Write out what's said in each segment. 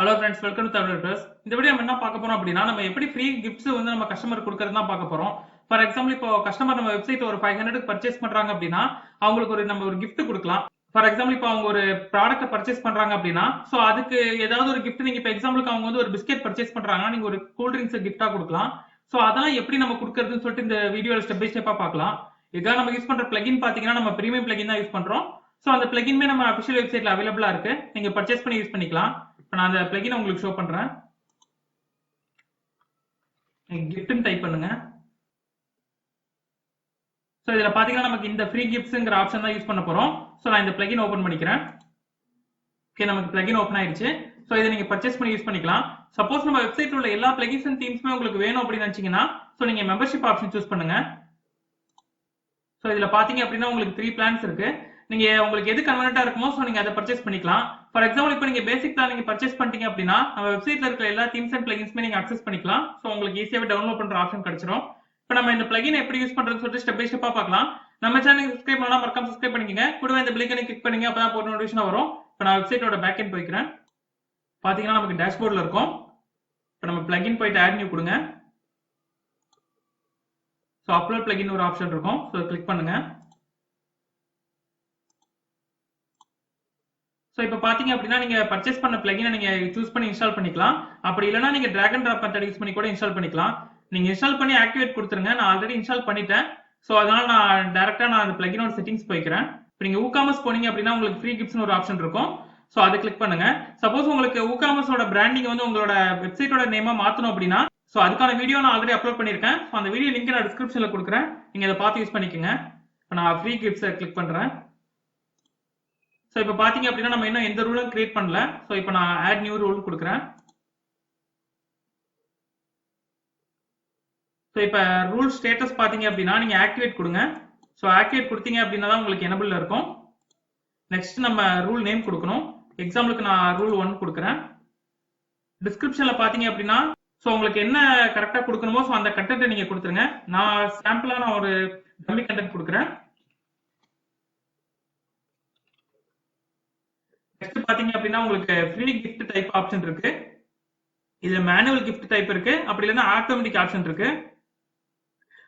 Hello friends, welcome to Tamil WordPress. இந்த video நம்ம என்ன பார்க்க போறோம் அப்படின்னா, நம்ம எப்படி ஃப்ரீ கிஃப்ட்ஸ் வந்து நம்ம கஸ்டமர் கொடுக்கறது தான் பார்க்க போறோம். ஃபார் எக்ஸாம்பிள், இப்போ கஸ்டமர் நம்ம வெப்சைட் ஒரு 500 பர்ச்சேஸ் பண்றாங்க அப்படின்னா அவங்களுக்கு நம்ம ஒரு கிஃப்ட் கொடுக்கலாம். ஃபார் எக்ஸாம்பிள், இப்போ அவங்க ஒரு ப்ராடக்ட் பர்ச்சேஸ் பண்றாங்க அப்படின்னா சோ அதுக்கு ஏதாவது ஒரு கிஃப்ட் நீங்க இப்போ எக்ஸாம்பிளுக்கு அவங்க வந்து ஒரு பிஸ்கெட் பர்ச்சேஸ் பண்றாங்கன்னா நீங்க ஒரு கூல் ட்ரிங்க்ஸ் கிஃப்டா கொடுக்கலாம். சோ அதெல்லாம் எப்படி நம்ம கொடுக்கறதுன்னு சொல்லிட்டு இந்த வீடியோல ஸ்டெப் பை ஸ்டெப்பா பார்க்கலாம். இதான் நம்ம யூஸ் பண்ற பிளகின் பாத்தீங்கன்னா நம்ம பிரீமியம் பிளகின் தான் யூஸ் பண்றோம். சோ அந்த பிளகின்மே நம்ம அபிஷியல் வெப்சைட்ல அவைலபிளா இருக்கு. நீங்க பர்ச்சேஸ் பண்ணி யூஸ் பண்ணிக்கலாம். இப்போ நான் அந்த பிளகின் உங்களுக்கு ஷோ பண்றேன். கிஃப்ட்னு டைப் பண்ணுங்க. சோ இதுல பாத்தீங்கன்னா நமக்கு இந்த ஃப்ரீ கிஃப்ட்ஸ்ங்கற ஆப்ஷன் தான் யூஸ் பண்ண போறோம். சோ நான் இந்த பிளகின் ஓபன் பண்ணிக்கிறேன். ஓகே, நமக்கு பிளகின் ஓபன் ஆயிடுச்சு. சோ இதை நீங்க பர்ச்சேஸ் பண்ணி யூஸ் பண்ணிக்கலாம். சப்போஸ் நம்ம வெப்சைட்ல உள்ள எல்லா பிளகின்ஸ் அண்ட் தீம்ஸ்மே உங்களுக்கு வேணும் அப்படின்னு நினைச்சீங்கன்னா சோ நீங்க மெம்பர்ஷிப் ஆப்ஷன் சூஸ் பண்ணுங்க. சோ இதுல பாத்தீங்க அப்படின்னா உங்களுக்கு 3 பிளான்ஸ் இருக்கு. நீங்க உங்களுக்கு எது கன்வீனியன்ட்டா இருக்குமோ சோ நீங்க அதை பர்ச்சேஸ் பண்ணிக்கலாம். ஃபார் எக்ஸாம்பிள், இப்போ நீங்க பேசிக் பிளான் நீங்க பர்ச்சேஸ் பண்ணிட்டீங்க அப்படின்னா நம்ம வெப்சைட்ல இருக்கிற எல்லா தீம்ஸ் அண்ட் பிளகின்ஸ்மே நீங்க அக்சஸ் பண்ணிக்கலாம். சோ உங்களுக்கு ஈஸியாவே டவுன்லோட் பண்ற ஆப்ஷன் கிடைச்சிரும். இப்போ நம்ம இந்த பிளகின் எப்படி யூஸ் பண்றதுன்னு சொல்லிட்டு ஸ்டெப் பை ஸ்டெப்பா பார்க்கலாம். நம்ம சேனல் சப்ஸ்கிரைப் பண்ணலாம், மறக்காம சப்ஸ்கிரைப் பண்ணிக்கங்க. கூடவே இந்த பெல் ஐகானை கிளிக் பண்ணுங்க, அப்பதான் போற நோட்டிஃபிகேஷன் வரும். இப்போ நான் வெப்சைட்டோட பேக் எண்ட் போய்க்கிறேன். பாத்தீங்கன்னா நமக்கு டேஷ்போர்ட்ல இருக்கும். இப்போ நம்ம பிளகின் போயிட்டு ஆட் நியூ கொடுங்க. சோ அப்லோட் பிளகின் ஒரு ஆப்ஷன் இருக்கும். சோ கிளிக் பண்ணுங்க. சோ இப்போ பாத்தீங்க அப்படின்னா நீங்க பர்ச்சேஸ் பண்ண பிளகினை நீங்க சூஸ் பண்ணி இன்ஸ்டால் பண்ணிக்கலாம். அப்படி இல்லைன்னா நீங்க drag and drop method use பண்ணி கூட இன்ஸ்டால் பண்ணிக்கலாம். நீங்க இன்ஸ்டால் பண்ணி ஆக்டிவேட் கொடுத்துருங்க. நான் ஆல்ரெடி இன்ஸ்டால் பண்ணிட்டேன். சோ அதனால நான் டைரக்டா அந்த பிளகினோட செட்டிங்ஸ் போய்க்கிறேன். இப்போ நீங்க Woocommerce போனீங்க அப்படின்னா உங்களுக்கு ஃப்ரீ கிஃப்ட்ஸ்னு ஒரு ஆப்ஷன் இருக்கும். சோ அதை கிளிக் பண்ணுங்க. சப்போஸ் உங்களுக்கு Woocommerceோட பிராண்டிங் வந்து உங்களோட வெப்சைட்டோட நேமா மாத்தணும் அப்படின்னா சோ அதுக்கான வீடியோ நான் ஆல்ரெடி அப்லோட் பண்ணிருக்கேன். சோ அந்த வீடியோ லிங்க் நான் டிஸ்கிரிப்ஷன்ல கொடுக்குறேன். நீங்க அதை பார்த்து யூஸ் பண்ணிக்கோங்க. இப்போ நான் ஃப்ரீ கிஃப்ட்ஸை கிளிக் பண்றேன். சோ இப்போ பாத்தீங்க அப்படின்னா நம்ம இன்னும் எந்த ரூலும் கிரியேட் பண்ணல. சோ இப்போ நான் ஆட் நியூ ரூல் கொடுக்குறேன். சோ இப்போ ரூல் ஸ்டேட்டஸ் பாத்தீங்க அப்படின்னா நீங்க ஆக்டிவேட் கொடுங்க. சோ ஆக்டிவேட் கொடுத்தீங்க அப்படின்னா தான் உங்களுக்கு எனபிள்ல இருக்கும். நெக்ஸ்ட் நம்ம ரூல் நேம் கொடுக்கணும். எக்ஸாம்பிளுக்கு நான் ரூல் 1 கொடுக்குறேன். டிஸ்கிரிப்ஷன்ல பாத்தீங்க அப்படின்னா சோ உங்களுக்கு என்ன கரெக்டா கொடுக்கணுமோ சோ அந்த கண்டென்ட் நீங்க கொடுத்துருங்க. நான் சாம்பிளா நான் ஒரு டம்மி கண்டென்ட் கொடுக்குறேன். நெக்ஸ்ட் பாத்தீங்க அப்படின்னா உங்களுக்கு ஃப்ரீ கிஃப்ட் டைப் ஆப்ஷன் இருக்கு. இதுல மேனுவல் கிஃப்ட் டைப் இருக்கு, அப்படி இல்லைன்னா ஆட்டோமேட்டிக் ஆப்ஷன் இருக்கு.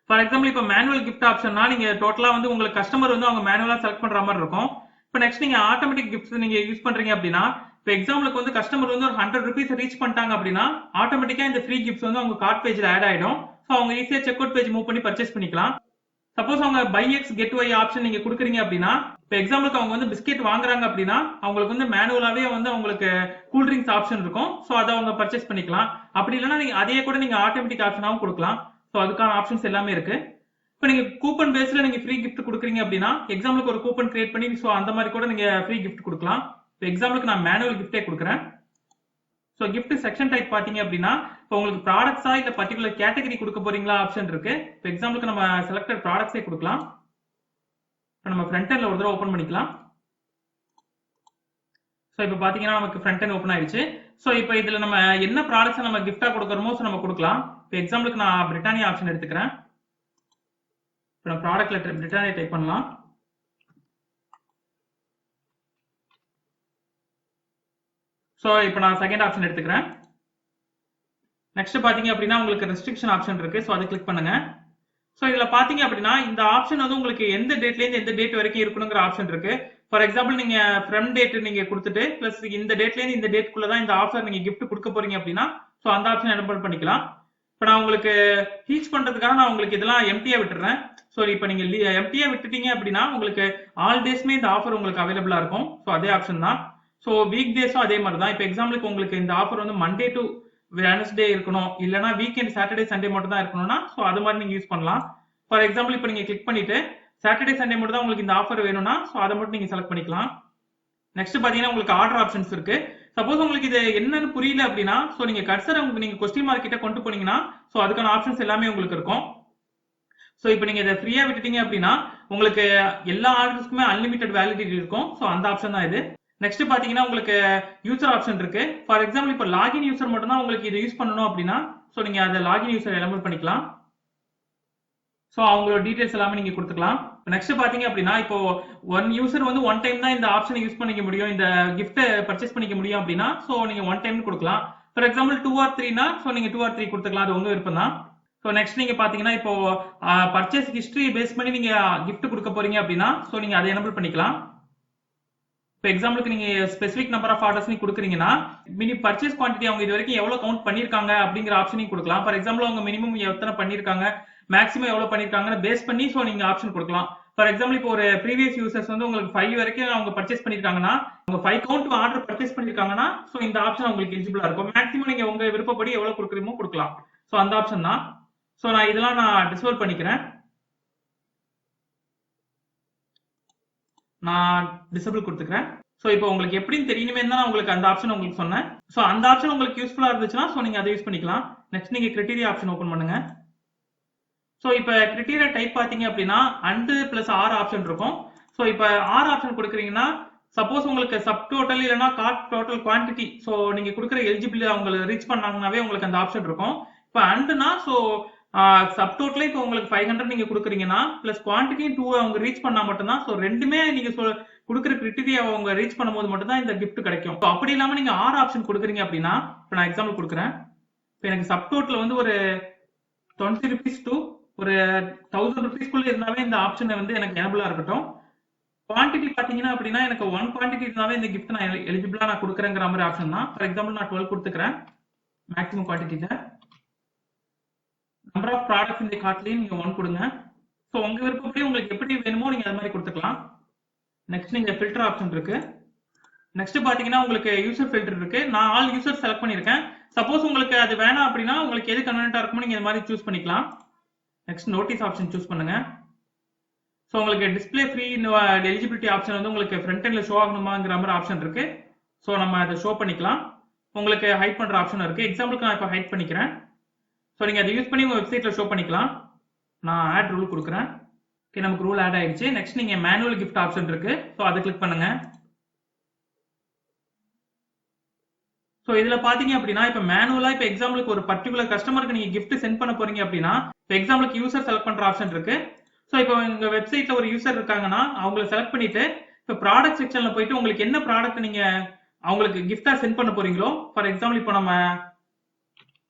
ஃபார் எக்ஸாம்பிள், இப்போ மேனுவல் கிஃப்ட் ஆப்ஷன்னா நீங்க டோட்டலா வந்து உங்களுக்கு கஸ்டமர் வந்து அவங்க மேனுவலா செலக்ட் பண்ற மாதிரி இருக்கும். இப்போ நெக்ஸ்ட் நீங்க ஆட்டோமேட்டிக் கிஃப்ட்ஸ் நீங்க யூஸ் பண்றீங்க அப்படின்னா இப்போ எக்ஸாம்பிளுக்கு வந்து கஸ்டமர் வந்து ஒரு 100 rupees ரீச் பண்ணிட்டாங்க அப்படின்னா ஆட்டோமேட்டிக்கா இந்த ஃப்ரீ கிஃப்ட்ஸ் வந்து அவங்க கார்ட் பேஜ்ல ஆட் ஆயிடும். ஸோ அவங்க ஈஸியா செக் அவுட் பேஜ் மூவ் பண்ணி பர்ச்சேஸ் பண்ணிக்கலாம். சப்போஸ் அவங்க buy X get Y option நீங்க கொடுக்குறீங்க அப்படின்னா இப்போ எக்ஸாம்பிளுக்கு அவங்க வந்து பிஸ்கெட் வாங்குறாங்க அப்படின்னா அவங்களுக்கு வந்து மேனுவலாவே வந்து அவங்களுக்கு கூல் ட்ரிங்க்ஸ் ஆப்ஷன் இருக்கும். ஸோ அதை அவங்க பர்ச்சேஸ் பண்ணிக்கலாம். அப்படி இல்லைன்னா நீங்க அதே கூட நீங்க ஆட்டோமேட்டிக் ஆப்ஷனாகவும் கொடுக்கலாம். ஸோ அதுக்கான ஆப்ஷன்ஸ் எல்லாமே இருக்கு. இப்போ நீங்க கூப்பன் பேஸ்ல நீங்க ஃப்ரீ கிஃப்ட் கொடுக்குறீங்க அப்படின்னா எக்ஸாம்பிளுக்கு ஒரு கூப்பன் கிரியேட் பண்ணி ஸோ அந்த மாதிரி கூட நீங்க ஃப்ரீ கிஃப்ட் கொடுக்கலாம். இப்போ எக்ஸாம்பிளுக்கு நான் மேனுவல் கிஃப்டே கொடுக்குறேன். ஸோ கிஃப்ட் செக்ஷன் டைப் பாத்தீங்க அப்படின்னா இப்போ உங்களுக்கு ப்ராடக்ட்ஸா இல்ல பர்டிகுலர் கேட்டகரி கொடுக்க போறீங்களா ஆப்ஷன் இருக்கு. இப்போ எக்ஸாம்பிளுக்கு நம்ம செலக்டட் ப்ராடக்ட்ஸே கொடுக்கலாம். இப்போ நம்ம ஃப்ரண்ட் எண்ட்ல ஒரு தடவை ஓபன் பண்ணிக்கலாம். ஸோ இப்போ பாத்தீங்கன்னா நமக்கு ஃப்ரண்ட் எண்ட் ஓப்பன் ஆயிடுச்சு. ஸோ இப்போ இதுல நம்ம என்ன ப்ராடக்ட்ஸ் நம்ம கிஃப்டா கொடுக்குறோமோ நம்ம கொடுக்கலாம். இப்போ எக்ஸாம்பிளுக்கு நான் பிரிட்டானியா ஆப்ஷன் எடுத்துக்கிறேன். இப்போ நம்ம ப்ராடக்ட்ல பிரிட்டானியா டைப் பண்ணலாம். ஸோ இப்போ நான் செகண்ட் ஆப்ஷன் எடுத்துக்கிறேன். நெக்ஸ்ட் பாத்தீங்க அப்படின்னா உங்களுக்கு ரெஸ்ட்ரிக்ஷன் ஆப்ஷன் இருக்கு. ஸோ அதை கிளிக் பண்ணுங்க. ஸோ இதுல பாத்தீங்க அப்படின்னா இந்த ஆப்ஷன் வந்து உங்களுக்கு எந்த டேட்ல இருந்து எந்த டேட் வரைக்கும் இருக்கணுங்கிற ஆப்ஷன் இருக்கு. ஃபார் எக்ஸாம்பிள், நீங்க ஃப்ரம் டேட் நீங்க கொடுத்துட்டு பிளஸ் இந்த டேட்ல இருந்து இந்த டேட்குள்ள தான் இந்த ஆஃபர் நீங்க கிஃப்ட் கொடுக்க போறீங்க அப்படின்னா ஸோ அந்த ஆப்ஷன் எனபிள் பண்ணிக்கலாம். இப்போ நான் உங்களுக்கு டீச் பண்றதுக்காக நான் உங்களுக்கு இதெல்லாம் எம்டியா விட்டுறேன். ஸோ இப்போ நீங்க எம்டியா விட்டுட்டீங்க அப்படின்னா உங்களுக்கு ஆல் டேஸ்மே இந்த ஆஃபர் உங்களுக்கு அவைலபிளா இருக்கும். ஸோ அதே ஆப்ஷன் தான். ஸோ வீக் டேஸும் அதே மாதிரி தான். இப்போ எக்ஸாம்பிளுக்கு உங்களுக்கு இந்த ஆஃபர் வந்து மண்டே டு வெனஸ்டே இருக்கணும், இல்லைன்னா வீக்கெண்ட் சாட்டர்டே சண்டே மட்டும் தான் இருக்கணும்னா ஸோ அது மாதிரி நீங்க யூஸ் பண்ணலாம். ஃபார் எக்ஸாம்பிள், இப்போ நீங்க கிளிக் பண்ணிட்டு சாட்டர்டே சண்டே மட்டும் தான் உங்களுக்கு இந்த ஆஃபர் வேணும்னா ஸோ அதை மட்டும் நீங்க செலக்ட் பண்ணிக்கலாம். நெக்ஸ்ட் பாத்தீங்கன்னா உங்களுக்கு ஆர்டர் ஆப்ஷன்ஸ் இருக்கு. சப்போஸ் உங்களுக்கு இது என்னன்னு புரியல அப்படின்னா ஸோ நீங்க கர்சரை நீங்க கொஸ்டின் மார்க் கிட்ட கொண்டு போனீங்கன்னா ஸோ அதுக்கான ஆப்ஷன்ஸ் எல்லாமே உங்களுக்கு இருக்கும். ஸோ இப்போ நீங்க இதை ஃப்ரீயா விட்டுட்டீங்க அப்படின்னா உங்களுக்கு எல்லா ஆர்டர்ஸ்க்குமே அன்லிமிட்டட் வேலிடிட்டி இருக்கும். ஸோ அந்த ஆப்ஷன் தான் இது. நெக்ஸ்ட் பாத்தீங்கன்னா உங்களுக்கு யூசர் ஆப்ஷன் இருக்கு. ஃபார் எக்ஸாம்பிள், இப்போ லாகின் யூசர் மட்டும் தான் உங்களுக்கு இதை யூஸ் பண்ணணும் அப்படின்னா ஸோ நீங்க அதை லாகின் யூசர் எனபிள் பண்ணிக்கலாம். ஸோ அவங்களோட டீடைல்ஸ் எல்லாமே நீங்க கொடுத்துக்கலாம். நெக்ஸ்ட் பாத்தீங்க அப்படின்னா இப்போ ஒன் யூசர் வந்து ஒன் டைம் தான் இந்த ஆப்ஷனை யூஸ் பண்ணிக்க முடியும், இந்த கிஃப்ட் பர்ச்சேஸ் பண்ணிக்க முடியும் அப்படின்னா சோ நீங்க ஒன் டைம் கொடுக்கலாம். ஃபார் எக்ஸாம்பிள் 2 ஆர் 3னா சோ நீங்க 2 ஆர் 3 கொடுத்துக்கலாம், அது உங்க விருப்பம் தான். ஸோ நெக்ஸ்ட் நீங்க பாத்தீங்கன்னா இப்போ பர்ச்சேஸ் ஹிஸ்டரி பேஸ் பண்ணி நீங்க கிஃப்ட் கொடுக்க போறீங்க அப்படின்னா சோ நீங்க அதை எனபிள் பண்ணிக்கலாம். இப்போ எக்ஸாம்பிளுக்கு நீங்க ஸ்பெசிபிக் நம்பர் ஆஃப் ஆர்டர்ஸ் நீ கொடுக்குறீங்கன்னா மினி பர்ச்சேஸ் குவான்டிட்டி அவங்க இது வரைக்கும் எவ்வளவு கவுண்ட் பண்ணிருக்காங்க அப்படிங்கிற ஆப்ஷனையும் கொடுக்கலாம். ஃபார் எக்ஸாம்பிள் அவங்க மினிமம் எத்தனை பண்ணிருக்காங்க, மேக்ஸிமம் எவ்வளவு பண்ணிருக்காங்கன்னு பேஸ் பண்ணி சோ நீங்க ஆப்ஷன் கொடுக்கலாம். ஃபார் எக்ஸாம்பிள் இப்போ ஒரு ப்ரீவியஸ் யூசர்ஸ் வந்து உங்களுக்கு 5 வரைக்கும் அவங்க பர்ச்சேஸ் பண்ணிருக்காங்கன்னா, அவங்க 5 கவுண்ட் ஆர்டர் பர்ச்சேஸ் பண்ணிருக்காங்கன்னா சோ இந்த ஆப்ஷன் உங்களுக்கு எலிஜிபிளா இருக்கும். மேக்ஸிமம் நீங்க உங்க விருப்பப்படி எவ்வளவு கொடுக்குறீமோ கொடுக்கலாம். சோ அந்த ஆப்ஷன் தான். சோ நான் இதெல்லாம் நான் டிசேபிள் பண்ணிக்கிறேன். நான் டிசேபிள் கொடுத்துக்கிறேன். சோ இப்போ உங்களுக்கு எப்படின்னு தெரியணுமே தான் நான் உங்களுக்கு அந்த ஆப்ஷன் உங்களுக்கு சொன்னேன். சோ அந்த ஆப்ஷன் உங்களுக்கு யூஸ்ஃபுல்லா இருந்துச்சுன்னா சோ நீங்க அதை யூஸ் பண்ணிக்கலாம். நெக்ஸ்ட் நீங்க கிரைட்டீரியா ஆப்ஷன் ஓபன் பண்ணுங்க. சோ இப்போ கிரைட்டீரியா டைப் பாத்தீங்க அப்படின்னா அண்ட் பிளஸ் ஆர் ஆப்ஷன் இருக்கும். சோ இப்போ ஆர் ஆப்ஷன் கொடுக்குறீங்கன்னா சப்போஸ் உங்களுக்கு சப் டோட்டல் இல்லைன்னா கார்ட் டோட்டல் குவான்டிட்டி சோ நீங்க கொடுக்குற எலிஜிபிலிட்டி அவங்க ரீச் பண்ணாங்கன்னாவே உங்களுக்கு அந்த ஆப்ஷன் இருக்கும். இப்போ அண்ட்னா சோ சப் டோட்டலே இப்போ உங்களுக்கு 500 நீங்க கொடுக்குறீங்கன்னா பிளஸ் குவான்டிட்டி 2 அவங்க ரீச் பண்ணா மட்டும்தான் சோ ரெண்டுமே நீங்க கொடுக்குற கிரைட்டீரியா அவங்க ரீச் பண்ணும்போது மட்டும் தான் இந்த கிஃப்ட் கிடைக்கும். அப்படி இல்லாம நீங்க ஆர் ஆப்ஷன் கொடுக்குறீங்க அப்படின்னா இப்போ நான் எக்ஸாம்பிள் கொடுக்குறேன். இப்போ எனக்கு சப் டோட்டல் வந்து ஒரு 20 rupees to ஒரு 1000 rupees இருந்தாவே இந்த ஆப்ஷன் வந்து எனக்கு எனபிளா இருக்கட்டும். குவான்டிட்டி பாத்தீங்கன்னா அப்படின்னா எனக்கு 1 குவான்டிட்டி இருந்தாவே இந்த கிஃப்ட் நான் எலிஜிபிளா நான் கொடுக்குறேங்கிற மாதிரி ஆப்ஷன் தான். ஃபார் எக்ஸாம்பிள் நான் 12 கொடுத்துக்கிறேன் மேக்ஸிமம் குவான்டிட்டில. நம்பர் ஆஃப் ப்ராடக்ட்ஸ் இந்த கார்ட்லயும் நீங்க 1 கொடுங்க. ஸோ உங்க விருப்பப்படி உங்களுக்கு எப்படி வேணுமோ நீங்க அது மாதிரி கொடுத்துக்கலாம். நெக்ஸ்ட் நீங்க ஃபில்டர் ஆப்ஷன் இருக்கு. நெக்ஸ்ட் பாத்தீங்கன்னா உங்களுக்கு யூசர் ஃபில்டர் இருக்கு. நான் ஆல் யூசர் செலக்ட் பண்ணிருக்கேன். சப்போஸ் உங்களுக்கு அது வேணாம் அப்படின்னா உங்களுக்கு எது கன்வீனியன்ட்டா இருக்குமோ நீங்க இது மாதிரி சூஸ் பண்ணிக்கலாம். நெக்ஸ்ட் நோட்டீஸ் ஆப்ஷன் சூஸ் பண்ணுங்க. ஸோ உங்களுக்கு டிஸ்பிளே ஃப்ரீ எலிஜிபிலிட்டி ஆப்ஷன் வந்து உங்களுக்கு ஃப்ரண்ட் எண்ட்ல ஷோ ஆகணுமாங்கிற மாதிரி ஆப்ஷன் இருக்கு. ஸோ நம்ம அதை ஷோ பண்ணிக்கலாம். உங்களுக்கு ஹைட் பண்ற ஆப்ஷன் இருக்கு. எக்ஸாம்பிளுக்கு நான் இப்போ ஹைட் பண்ணிக்கிறேன். ஸோ நீங்க அதை யூஸ் பண்ணி உங்க வெப்சைட்ல ஷோ பண்ணிக்கலாம். நான் ஆட் ரூல் கொடுக்குறேன். ஓகே, நமக்கு ரூல் ஆட் ஆயிடுச்சு. நெக்ஸ்ட் நீங்க மேனுவல் கிஃப்ட் ஆப்ஷன் இருக்கு. ஸோ அதை கிளிக் பண்ணுங்க. ஸோ இதுல பாத்தீங்க அப்படின்னா இப்போ மேனுவலா இப்போ எக்ஸாம்பிளுக்கு ஒரு பர்டிகுலர் கஸ்டமருக்கு நீங்க கிஃப்ட் சென்ட் பண்ண போறீங்க அப்படின்னா இப்போ எக்ஸாம்பிளுக்கு யூசர் செலக்ட் பண்ற ஆப்ஷன் இருக்கு. ஸோ இப்போ உங்க வெப்சைட்ல ஒரு யூசர் இருக்காங்கன்னா அவங்களை செலக்ட் பண்ணிட்டு இப்போ ப்ராடக்ட் செக்ஷன்ல போயிட்டு உங்களுக்கு என்ன ப்ராடக்ட் நீங்க அவங்களுக்கு கிஃப்டா சென்ட் பண்ண போறீங்களோ, ஃபார் எக்ஸாம்பிள் இப்போ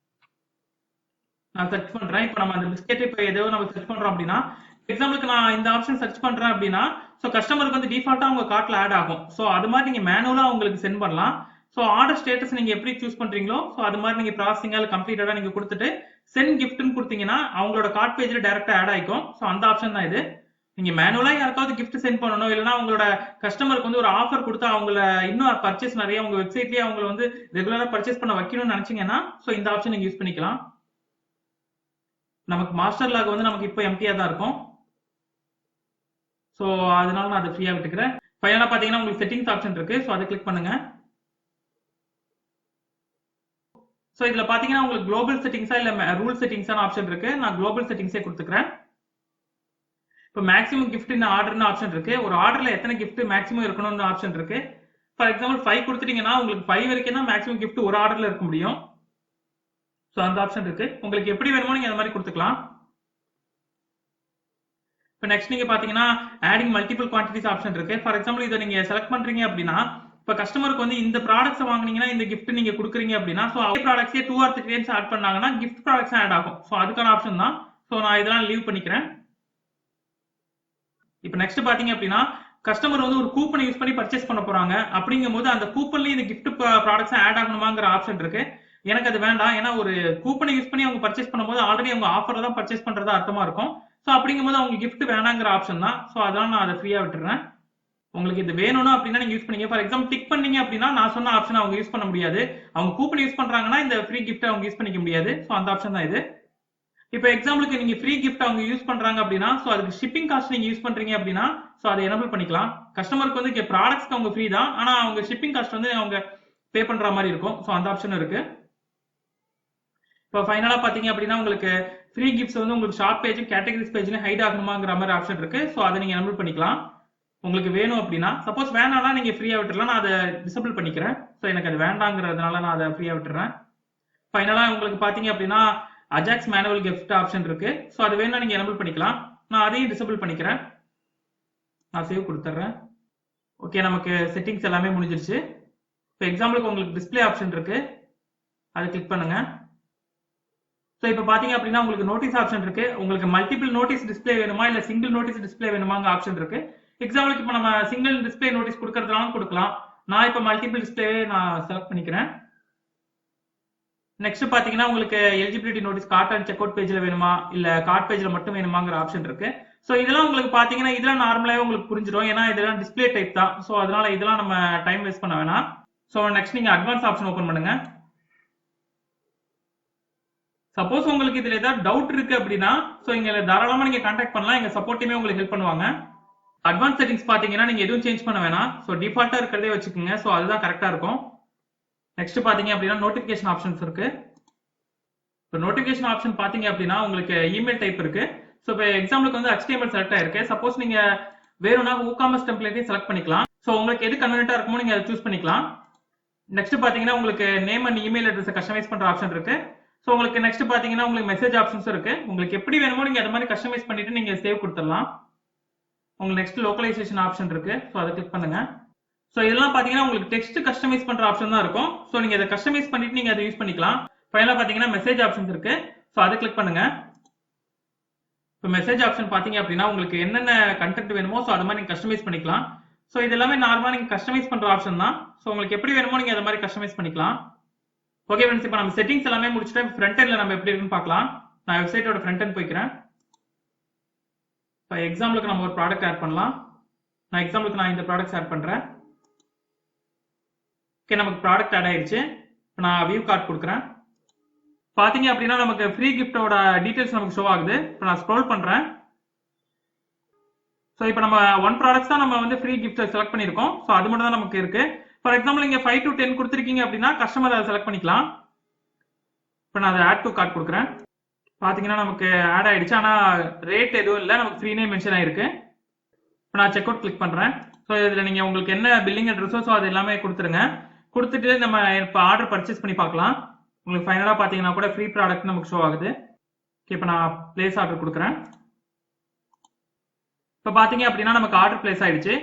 நான் சர்ச் பண்றேன். இப்போ நம்ம அந்த பிஸ்கெட் இப்போ ஏதோ நம்ம சர்ச் பண்றோம் அப்படின்னா எக்ஸாம்பிளுக்கு நான் இந்த ஆப்ஷன் சர்ச் பண்றேன் அப்படின்னா ஸோ கஸ்டமருக்கு வந்து டிஃபால்ட்டா உங்க கார்ட்ல ஆட் ஆகும். ஸோ அது மாதிரி நீங்க மேனுவலா உங்களுக்கு சென்ட் பண்ணலாம். ஸோ ஆர்டர் ஸ்டேட்டஸ் நீங்க எப்படி சூஸ் பண்றீங்களோ ஸோ அது மாதிரி நீங்க ப்ராசஸிங்கா கம்ப்ளீட்டடா நீங்க கொடுத்துட்டு சென்ட் கிஃப்ட்னு கொடுத்தீங்கன்னா அவங்களோட கார்ட் பேஜ்ல டைரக்டா ஆட் ஆயிக்கும். ஸோ அந்த ஆப்ஷன் தான் இது. நீங்க மேனுவலா யாருக்காவது கிஃப்ட் சென்ட் பண்ணணும் இல்லைன்னா உங்களோட கஸ்டமருக்கு வந்து ஒரு ஆஃபர் கொடுத்து அவங்கள இன்னும் பர்ச்சேஸ் நிறைய உங்க வெப்சைட்லயே அவங்களை வந்து ரெகுலரா பர்ச்சேஸ் பண்ண வைக்கணும்னு நினைச்சீங்கன்னா ஸோ இந்த ஆப்ஷன் நீங்க யூஸ் பண்ணிக்கலாம். நமக்கு மாஸ்டர் லாக் வந்து நமக்கு இப்போ எம்டியா தான் இருக்கும். ஸோ அதனால நான் அதை ஃப்ரீயா விட்டுக்கிறேன். ஃபைனலா பாத்தீங்கன்னா உங்களுக்கு செட்டிங்ஸ் ஆப்ஷன் இருக்கு. ஸோ அதை கிளிக் பண்ணுங்க. ஸோ இதுல பாத்தீங்கன்னா உங்களுக்கு குளோபல் செட்டிங்ஸா இல்ல ரூல் செட்டிங்ஸான ஆப்ஷன் இருக்கு. நான் குளோபல் செட்டிங்ஸே கொடுத்துக்கிறேன். இப்போ மேக்ஸிமம் கிஃப்ட் இந்த ஆர்டர்னு ஆப்ஷன் இருக்கு. ஒரு ஆர்டர்ல எத்தனை கிஃப்ட் மேக்ஸிமம் இருக்கணும்னு ஆப்ஷன் இருக்கு. ஃபார் எக்ஸாம்பிள் 5 கொடுத்துட்டீங்கன்னா உங்களுக்கு 5 வரைக்கும் தான் மேக்ஸிமம் கிஃப்ட் ஒரு ஆர்டர்ல இருக்க முடியும். ஸோ அந்த ஆப்ஷன் இருக்கு. உங்களுக்கு எப்படி வேணுமோ நீங்க அந்த மாதிரி கொடுத்துக்கலாம். இப்போ நெக்ஸ்ட் நீங்க பாத்தீங்கன்னா ஆடிங் மல்டிபிள் குவான்டிட்டிஸ் ஆப்ஷன் இருக்கு. ஃபார் எக்ஸாம்பிள் இதை நீங்க செலக்ட் பண்றீங்க அப்படின்னா இப்போ கஸ்டமருக்கு வந்து இந்த ப்ராடக்ட்ஸ் வாங்குனீங்கன்னா இந்த கிஃப்ட் நீங்க கொடுக்குறீங்க அப்படின்னா ஸோ அதே ப்ராடக்ட்ஸே 2 or 3 டைம்ஸ் ஆட் பண்ணாங்கன்னா கிஃப்ட் ப்ராடக்ட்ஸ் ஆட் ஆகும். ஸோ அதுக்கான ஆப்ஷன் தான். ஸோ நான் இதெல்லாம் லீவ் பண்ணிக்கிறேன். இப்போ நெக்ஸ்ட் பாத்தீங்க அப்படின்னா கஸ்டமர் வந்து ஒரு கூப்பனை யூஸ் பண்ணி பர்ச்சேஸ் பண்ண போறாங்க. அப்படிங்கும்போது அந்த கூப்பன்லயே இந்த கிஃப்ட் ப்ராடக்ட்ஸ் ஆட் ஆகணுமாங்கிற ஆப்ஷன் இருக்கு. எனக்கு அது வேண்டாம். ஏன்னா ஒரு கூப்பனை யூஸ் பண்ணி அவங்க பர்ச்சேஸ் பண்ணும்போது ஆல்ரெடி அவங்க ஆஃபர் தான் பர்ச்சேஸ் பண்றதா அர்த்தமா இருக்கும். ஸோ அப்படிங்கும்போது அவங்க கிஃப்ட் வேணாங்கிற ஆப்ஷன் தான். ஸோ அதெல்லாம் நான் அதை ஃப்ரீயா விட்டுறேன். உங்களுக்கு இது வேணும்னா அப்படின்னா நீங்க யூஸ் பண்ணீங்க. ஃபார் எக்ஸாம்பிள் டிக் பண்ணீங்க அப்படின்னா நான் சொன்ன ஆப்ஷன் அவங்க யூஸ் பண்ண முடியாது. அவங்க கூப்பன் யூஸ் பண்றாங்கன்னா இந்த ஃப்ரீ கிஃப்ட் அவங்க யூஸ் பண்ணிக்க முடியாது. ஸோ அந்த ஆப்ஷன் தான் இது. இப்போ எக்ஸாம்பிளுக்கு நீங்க ஃப்ரீ கிஃப்ட் அவங்க யூஸ் பண்றாங்க அப்படின்னா ஸோ அதுக்கு ஷிப்பிங் காஸ்ட் நீங்க யூஸ் பண்றீங்க அப்படின்னா ஸோ அதை எனபிள் பண்ணிக்கலாம். கஸ்டமருக்கு வந்து ப்ராடக்ட்ஸ்க்கு அவங்க ஃப்ரீ தான். ஆனா அவங்க ஷிப்பிங் காஸ்ட் வந்து அவங்க பே பண்ற மாதிரி இருக்கும். ஸோ அந்த ஆப்ஷன் இருக்கு. இப்போ ஃபைனலா பாத்தீங்க அப்படின்னா உங்களுக்கு ஃப்ரீ கிஃப்ட்ஸ் வந்து உங்களுக்கு ஷாப் பேஜ் கேட்டகரிஸ் பேஜ்ல ஹைட் ஆகணுமாங்கிற மாதிரி ஆப்ஷன் இருக்கு. ஸோ அதை நீங்க எனபிள் பண்ணிக்கலாம் உங்களுக்கு வேணும் அப்படின்னா. சப்போஸ் வேணாம்னா நீங்க ஃப்ரீயா விட்டுறலாம். நான் அதை டிசபிள் பண்ணிக்கிறேன். ஸோ எனக்கு அது வேண்டாங்கிறதுனால நான் அதை ஃப்ரீயா விட்டுறேன். ஃபைனலா உங்களுக்கு பாத்தீங்க அப்படின்னா அஜாக்ஸ் மேனுவல் கிஃப்ட் ஆப்ஷன் இருக்கு. ஸோ அது வேணா நீங்க எனபிள் பண்ணிக்கலாம். நான் அதையும் டிசபிள் பண்ணிக்கிறேன். நான் சேவ் கொடுத்துட்றேன். ஓகே, நமக்கு செட்டிங்ஸ் எல்லாமே முடிஞ்சிருச்சு. இப்போ எக்ஸாம்பிளுக்கு உங்களுக்கு டிஸ்பிளே ஆப்ஷன் இருக்கு, அதை கிளிக் பண்ணுங்க. ஸோ இப்போ பார்த்தீங்க அப்படின்னா உங்களுக்கு நோட்டீஸ் ஆப்ஷன் இருக்கு. உங்களுக்கு மல்டிபிள் நோட்டீஸ் டிஸ்பிளே வேணுமா இல்லை சிங்கிள் நோட்டீஸ் டிஸ்பிளே வேணுமாங்க ஆப்ஷன் இருக்கு. எக்ஸாம்பிளுக்கு இப்போ நம்ம சிங்கிள் டிஸ்பிளே நோட்டீஸ் கொடுக்கறதுனாலும் கொடுக்கலாம். நான் இப்போ மல்டிபிள் டிஸ்பிளேவே நான் செலக்ட் பண்ணிக்கிறேன். நெக்ஸ்ட் பாத்தீங்கன்னா உங்களுக்கு eligibility notice card and check out பேஜ்ல வேணுமா இல்ல கார்ட் பேஜ்ல மட்டும் வேணுமாங்கிற ஆப்ஷன் இருக்கு. சோ இதெல்லாம் உங்களுக்கு பாத்தீங்கன்னா இதெல்லாம் நார்மலாவே உங்களுக்கு புரிஞ்சிடும், ஏன்னா இதெல்லாம் டிஸ்பிளே டைப் தான். சோ அதனால இதெல்லாம் நம்ம டைம் வேஸ்ட் பண்ண வேணாம். சோ நெக்ஸ்ட் நீங்க அட்வான்ஸ் ஆப்ஷன் ஓபன் பண்ணுங்க. சப்போஸ் உங்களுக்கு இதுல ஏதாவது டவுட் இருக்கு அப்படின்னா சோ இங்க தாராளமா நீங்க கான்டாக்ட் பண்ணலாம். எங்க சப்போர்ட் டீமே உங்களுக்கு ஹெல்ப் பண்ணுவாங்க. அட்வான்ஸ் செட்டிங்ஸ் பாத்தீங்கன்னா நீங்க எதுவும் சேஞ்ச் பண்ண வேணாம். சோ டிஃபால்ட்டா இருக்கிறதே வச்சுக்கோங்க. சோ அதுதான் கரெக்டா இருக்கும். நெக்ஸ்ட் பாத்தீங்க அப்படின்னா நோட்டிபிகேஷன் ஆப்ஷன்ஸ் இருக்கு. இப்போ நோட்டிபிகேஷன் ஆப்ஷன் பாத்தீங்க அப்படின்னா உங்களுக்கு இமெயில் டைப் இருக்கு. ஸோ இப்போ எக்ஸாம்பிளுக்கு வந்து HTML செலக்ட் ஆயிருக்கு. சப்போஸ் நீங்க வேணும்னா WooCommerce டெம்ப்ளேட்டையும் செலக்ட் பண்ணிக்கலாம். ஸோ உங்களுக்கு எது கன்வீனியன்ட்டா இருக்குமோ நீங்க அதை சூஸ் பண்ணிக்கலாம். நெக்ஸ்ட் பாத்தீங்கன்னா உங்களுக்கு name and email address customise பண்ற ஆப்ஷன் இருக்கு. ஸோ உங்களுக்கு நெக்ஸ்ட் பாத்தீங்கன்னா உங்களுக்கு மெசேஜ் ஆப்ஷன்ஸ் இருக்கு. உங்களுக்கு எப்படி வேணுமோ நீங்க அது மாதிரி கஸ்டமைஸ் பண்ணிட்டு நீங்க சேவ் கொடுத்துடலாம். உங்களுக்கு நெக்ஸ்ட் லோக்கலைசேஷன் ஆப்ஷன் இருக்கு. ஸோ அதை கிளிக் பண்ணுங்க. ஸோ இதெல்லாம் பாத்தீங்கன்னா உங்களுக்கு டெக்ஸ்ட் கஸ்டமைஸ் பண்ற ஆப்ஷன் தான் இருக்கும். ஸோ நீங்க அதை கஸ்டமைஸ் பண்ணிட்டு நீங்க அதை யூஸ் பண்ணிக்கலாம். ஃபைனலா பாத்தீங்கன்னா மெசேஜ் ஆப்ஷன்ஸ் இருக்கு. ஸோ அதை கிளிக் பண்ணுங்க. இப்போ மெசேஜ் ஆப்ஷன் பாத்தீங்க அப்படின்னா உங்களுக்கு என்னென்ன கண்டென்ட் வேணுமோ ஸோ அது மாதிரி நீங்க கஸ்டமைஸ் பண்ணிக்கலாம். ஸோ இது எல்லாமே நார்மலா நீங்க கஸ்டமைஸ் பண்ற ஆப்ஷன் தான். ஸோ உங்களுக்கு எப்படி வேணுமோ நீங்க அதை மாதிரி கஸ்டமைஸ் பண்ணிக்கலாம். ஓகே ஃப்ரெண்ட்ஸ், இப்போ நம்ம செட்டிங்ஸ் எல்லாமே முடிச்சுட்டு ஃப்ரண்ட் எண்ட்ல நம்ம எப்படி இருக்குன்னு பார்க்கலாம். நான் வெப்சைட்டோட ஃப்ரண்ட் எண்ட் போய்க்கிறேன். இப்போ எக்ஸாம்பிளுக்கு நம்ம ஒரு ப்ராடக்ட் ஆட் பண்ணலாம். நான் இந்த ப்ராடக்ட்ஸ் ஆட் பண்றேன். ஓகே, நமக்கு ப்ராடக்ட் ஆட் ஆயிடுச்சு. இப்போ நான் வியூ கார்ட் கொடுக்குறேன். பாத்தீங்க அப்படின்னா நமக்கு ஃப்ரீ கிஃப்டோட டீடைல்ஸ் நமக்கு ஷோ ஆகுது. இப்போ நான் ஸ்க்ரோல் பண்றேன். ஸோ இப்போ நம்ம 1 ப்ராடக்ட்ஸ் தான் நம்ம வந்து ஃப்ரீ கிஃப்ட் செலக்ட் பண்ணிருக்கோம். ஸோ அது மட்டும் தான் நமக்கு இருக்கு. ஃபார் எக்ஸாம்பிள் நீங்க 5 to 10 கொடுத்துருக்கீங்க அப்படின்னா கஸ்டமர் அதை செலக்ட் பண்ணிக்கலாம். இப்போ நான் அதை ஆட் டு கார்ட் கொடுக்குறேன். பாத்தீங்கன்னா நமக்கு ஆட் ஆயிடுச்சு. ஆனா ரேட் எதுவும் இல்லை, நமக்கு ஃப்ரீனே மென்ஷன் ஆயிருக்கு. இப்போ நான் செக் அவுட் கிளிக் பண்றேன். ஸோ இதுல நீங்க உங்களுக்கு என்ன பில்லிங் அட்ரஸோ ஸோ அது எல்லாமே கொடுத்துருங்க. கொடுத்துட்டு நம்ம இப்போ ஆர்டர் பர்ச்சேஸ் பண்ணி பார்க்கலாம். உங்களுக்கு ஃபைனலா பாத்தீங்கன்னா கூட ஃப்ரீ ப்ராடக்ட் நமக்கு ஷோ ஆகுது. இப்போ நான் பிளேஸ் ஆர்டர் கொடுக்குறேன். இப்போ பாத்தீங்க அப்படின்னா நமக்கு ஆர்டர் பிளேஸ் ஆயிடுச்சு.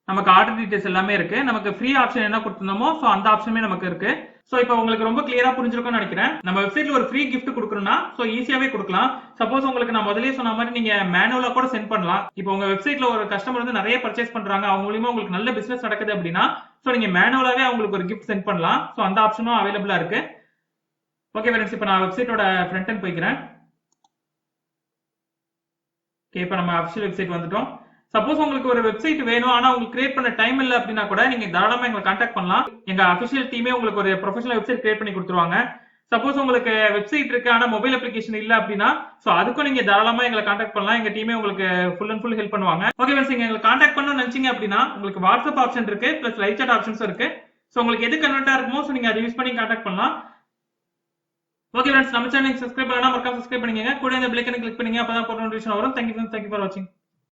நமக்கு ஆர்டர் டீடைல்ஸ் எல்லாமே இருக்கு. நமக்கு ஃப்ரீ ஆப்ஷன் என்ன கொடுத்திருந்தோமோ ஸோ அந்த ஆப்ஷனுமே நமக்கு இருக்கு. ஸோ இப்போ உங்களுக்கு ரொம்ப கிளியரா புரிஞ்சிருக்கும்னு நினைக்கிறேன். நம்ம வெப்சைட்ல ஒரு ஃப்ரீ கிஃப்ட் கொடுக்கணும்னா ஸோ ஈஸியாவே கொடுக்கலாம். சப்போஸ் உங்களுக்கு நான் முதலே சொன்ன மாதிரி நீங்க மேனுவலா கூட சென்ட் பண்ணலாம். இப்போ உங்க வெப்சைட்ல ஒரு கஸ்டமர் வந்து நிறைய பர்ச்சேஸ் பண்றாங்க, அவங்க மூலியமா உங்களுக்கு நல்ல பிசினஸ் நடக்குது அப்படின்னா ஸோ நீங்க மேனுவலாவே அவங்களுக்கு ஒரு கிஃப்ட் சென்ட் பண்ணலாம். ஸோ அந்த ஆப்ஷனும் அவைலபிளா இருக்கு. ஓகே ஃப்ரெண்ட்ஸ், இப்போ நான் வெப்சைட்டோட ஃப்ரண்ட் எண்ட் போய்க்கிறேன். ஓகே, இப்போ நம்ம அஃபிஷியல் வெப்சைட் வந்துட்டோம். சப்போஸ் உங்களுக்கு ஒரு வெப்சைட் வேணும் ஆனா உங்களுக்கு கிரியேட் பண்ண டைம் இல்லை அப்படின்னா கூட நீங்க தாராளமா எங்களை கான்டாக்ட் பண்ணலாம். எங்க அஃபிஷியல் டீமே உங்களுக்கு ஒரு ப்ரொஃபஷனல் வெப்சைட் கிரியேட் பண்ணி கொடுத்துருவாங்க. சப்போஸ் உங்களுக்கு வெப்சைட் இருக்கு ஆனா மொபைல் அப்ளிகேஷன் இல்ல அப்படின்னா சோ அதுக்கும் நீங்க தாராளமா எங்களை கான்டாக்ட் பண்ணலாம். எங்க டீமே உங்களுக்கு ஃபுல் அண்ட் ஃபுல் ஹெல்ப் பண்ணுவாங்க. ஓகே ஃப்ரெண்ட்ஸ், நீங்க எங்களை கான்டாக்ட் பண்ணணும்னு நினைச்சீங்க அப்படின்னா உங்களுக்கு வாட்ஸ்அப் ஆப்ஷன் இருக்கு, பிளஸ் லைவ் சாட் ஆப்ஷன்ஸ் இருக்கு. சோ உங்களுக்கு எது கன்வென்ட்டா இருக்குமோ சோ நீங்க அதை யூஸ் பண்ணி கான்டாக்ட் பண்ணலாம். ஓகே ஃப்ரெண்ட்ஸ், நம்ம சேனலுக்கு சப்ஸ்கிரைப் பண்ணா மறக்காம சப்ஸ்கிரைப் பண்ணிக்கங்க. கூட இந்த பெல் ஐகானை கிளிக் பண்ணுங்க. அப்பதான் போற நோட்டிஃபிகேஷன் வரும். Thank you ஃபார் வாட்சிங்.